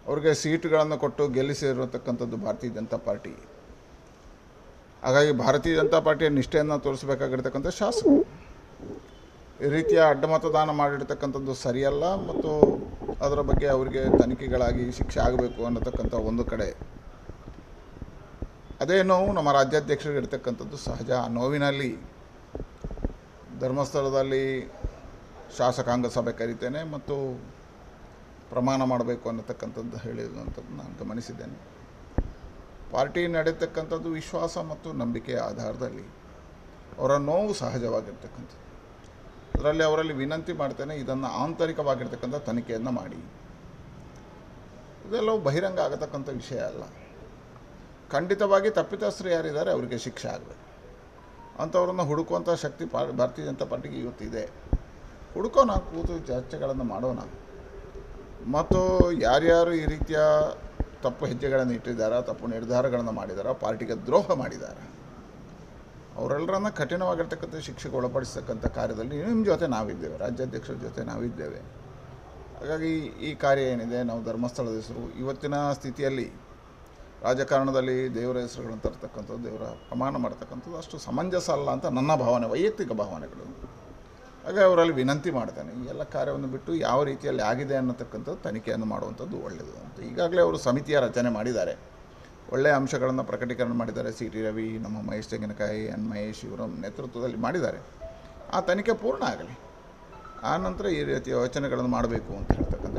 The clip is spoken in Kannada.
ಅವ್ರಿಗೆ ಸೀಟುಗಳನ್ನು ಕೊಟ್ಟು ಗೆಲ್ಲಿಸಿರತಕ್ಕಂಥದ್ದು ಭಾರತೀಯ ಜನತಾ ಪಾರ್ಟಿ. ಹಾಗಾಗಿ ಭಾರತೀಯ ಜನತಾ ಪಾರ್ಟಿಯ ನಿಷ್ಠೆಯನ್ನು ತೋರಿಸಬೇಕಾಗಿರ್ತಕ್ಕಂಥ ಶಾಸಕರು ಈ ರೀತಿಯ ಅಡ್ಡಮತದಾನ ಮಾಡಿರ್ತಕ್ಕಂಥದ್ದು ಸರಿಯಲ್ಲ ಮತ್ತು ಅದರ ಬಗ್ಗೆ ಅವರಿಗೆ ತನಿಖೆಗಳಾಗಿ ಶಿಕ್ಷೆ ಆಗಬೇಕು ಅನ್ನತಕ್ಕಂಥ ಒಂದು ಕಡೆ. ಅದೇ ನೋವು ನಮ್ಮ ರಾಜ್ಯಾಧ್ಯಕ್ಷರಿಗೆ ಇರ್ತಕ್ಕಂಥದ್ದು ಸಹಜ. ಆ ನೋವಿನಲ್ಲಿ ಧರ್ಮಸ್ಥಳದಲ್ಲಿ ಶಾಸಕಾಂಗ ಸಭೆ ಕರಿತೇನೆ ಮತ್ತು ಪ್ರಮಾಣ ಮಾಡಬೇಕು ಅನ್ನತಕ್ಕಂಥದ್ದು ಹೇಳಿದಂಥದ್ದು ನಾನು ಗಮನಿಸಿದ್ದೇನೆ. ಪಾರ್ಟಿ ನಡೀತಕ್ಕಂಥದ್ದು ವಿಶ್ವಾಸ ಮತ್ತು ನಂಬಿಕೆಯ ಆಧಾರದಲ್ಲಿ. ಅವರ ನೋವು ಸಹಜವಾಗಿರ್ತಕ್ಕಂಥದ್ದು. ಅದರಲ್ಲಿ ಅವರಲ್ಲಿ ವಿನಂತಿ ಮಾಡ್ತೇನೆ, ಇದನ್ನು ಆಂತರಿಕವಾಗಿರ್ತಕ್ಕಂಥ ತನಿಖೆಯನ್ನು ಮಾಡಿ. ಇದೆಲ್ಲವೂ ಬಹಿರಂಗ ಆಗತಕ್ಕಂಥ ವಿಷಯ ಅಲ್ಲ. ಖಂಡಿತವಾಗಿ ತಪ್ಪಿತಸ್ಥರು ಯಾರಿದ್ದಾರೆ ಅವರಿಗೆ ಶಿಕ್ಷೆ ಆಗಬೇಕು. ಅಂಥವ್ರನ್ನ ಹುಡುಕುವಂಥ ಶಕ್ತಿ ಭಾರತೀಯ ಜನತಾ ಪಾರ್ಟಿಗೆ ಇವತ್ತಿದೆ. ಹುಡುಕೋಣ, ಕೂತು ಚರ್ಚೆಗಳನ್ನು ಮಾಡೋಣ. ಮತ್ತು ಯಾರ್ಯಾರು ಈ ರೀತಿಯ ತಪ್ಪು ಹೆಜ್ಜೆಗಳನ್ನು ಇಟ್ಟಿದ್ದಾರೆ, ತಪ್ಪು ನಿರ್ಧಾರಗಳನ್ನು ಮಾಡಿದ್ದಾರೆ, ಪಾರ್ಟಿಗೆ ದ್ರೋಹ ಮಾಡಿದ್ದಾರೆ, ಅವರೆಲ್ಲರನ್ನ ಕಠಿಣವಾಗಿರ್ತಕ್ಕಂಥ ಶಿಕ್ಷೆಗೆ ಒಳಪಡಿಸ್ತಕ್ಕಂಥ ಕಾರ್ಯದಲ್ಲಿ ನಿಮ್ಮ ಜೊತೆ ನಾವಿದ್ದೇವೆ, ರಾಜ್ಯಾಧ್ಯಕ್ಷರ ಜೊತೆ ನಾವಿದ್ದೇವೆ. ಹಾಗಾಗಿ ಈ ಕಾರ್ಯ ಏನಿದೆ, ನಾವು ಧರ್ಮಸ್ಥಳದ ಹೆಸರು ಇವತ್ತಿನ ಸ್ಥಿತಿಯಲ್ಲಿ ರಾಜಕಾರಣದಲ್ಲಿ ದೇವರ ಹೆಸರುಗಳನ್ನು ತರ್ತಕ್ಕಂಥದ್ದು, ದೇವರ ಪ್ರಮಾಣ ಮಾಡ್ತಕ್ಕಂಥದ್ದು ಅಷ್ಟು ಸಮಂಜಸ ಅಲ್ಲ ಅಂತ ನನ್ನ ಭಾವನೆ, ವೈಯಕ್ತಿಕ ಭಾವನೆಗಳು. ಹಾಗೆ ಅವರಲ್ಲಿ ವಿನಂತಿ ಮಾಡ್ತೇನೆ, ಈ ಎಲ್ಲ ಕಾರ್ಯವನ್ನು ಬಿಟ್ಟು ಯಾವ ರೀತಿಯಲ್ಲಿ ಆಗಿದೆ ಅನ್ನತಕ್ಕಂಥದ್ದು ತನಿಖೆಯನ್ನು ಮಾಡುವಂಥದ್ದು ಒಳ್ಳೆಯದು ಅಂತ. ಈಗಾಗಲೇ ಅವರು ಸಮಿತಿಯ ರಚನೆ ಮಾಡಿದ್ದಾರೆ, ಒಳ್ಳೆಯ ಅಂಶಗಳನ್ನು ಪ್ರಕಟೀಕರಣ ಮಾಡಿದ್ದಾರೆ. ಸಿ ಟಿ ರವಿ, ನಮ್ಮ ಮಹೇಶ್ ತೆಂಗಿನಕಾಯಿ, ಎನ್ ಮಹೇಶ್ ಇವರ ನೇತೃತ್ವದಲ್ಲಿ ಮಾಡಿದ್ದಾರೆ. ಆ ತನಿಖೆ ಪೂರ್ಣ ಆಗಲಿ, ಆ ನಂತರ ಈ ರೀತಿಯ ಯೋಚನೆಗಳನ್ನು ಮಾಡಬೇಕು ಅಂತ ಹೇಳ್ತಕ್ಕಂಥ